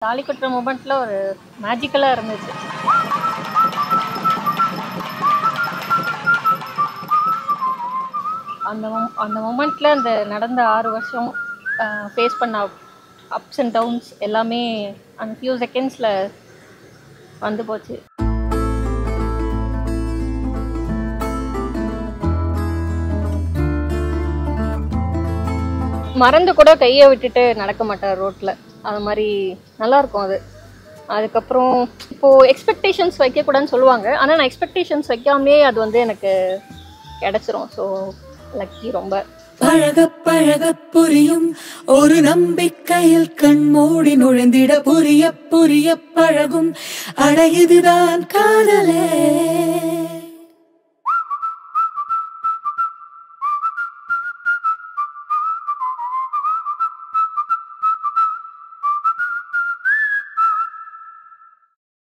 தாலி கட்டுற மூமெண்ட்ல ஒரு மேஜிக்கலா இருந்துச்சு. அந்த மூமெண்ட்ல அந்த நடந்த 6 வருஷம் ஃபேஸ் பண்ண அப்ஸ் அண்ட் டவுன்ஸ் எல்லாமே அந்த ஃபியூ செகண்ட்ஸில் வந்து போச்சு. மறந்து கூட கையை விட்டுட்டு நடக்க மாட்டார் ரோட்டில். அது மாதிரி நல்லாயிருக்கும் அது. அதுக்கப்புறம் இப்போது எக்ஸ்பெக்டேஷன்ஸ் வைக்கக்கூடாதுன்னு சொல்லுவாங்க. ஆனால் நான் எக்ஸ்பெக்டேஷன்ஸ் வைக்காமலே அது வந்து எனக்கு கிடச்சிரும். ஸோ லக்கி ரொம்ப. பழக பழக புரியும் ஒரு நம்பிக்கையில் கண் மூடி நுழைந்திட புரிய புரிய பழகும் அட இதுதான் காதலே.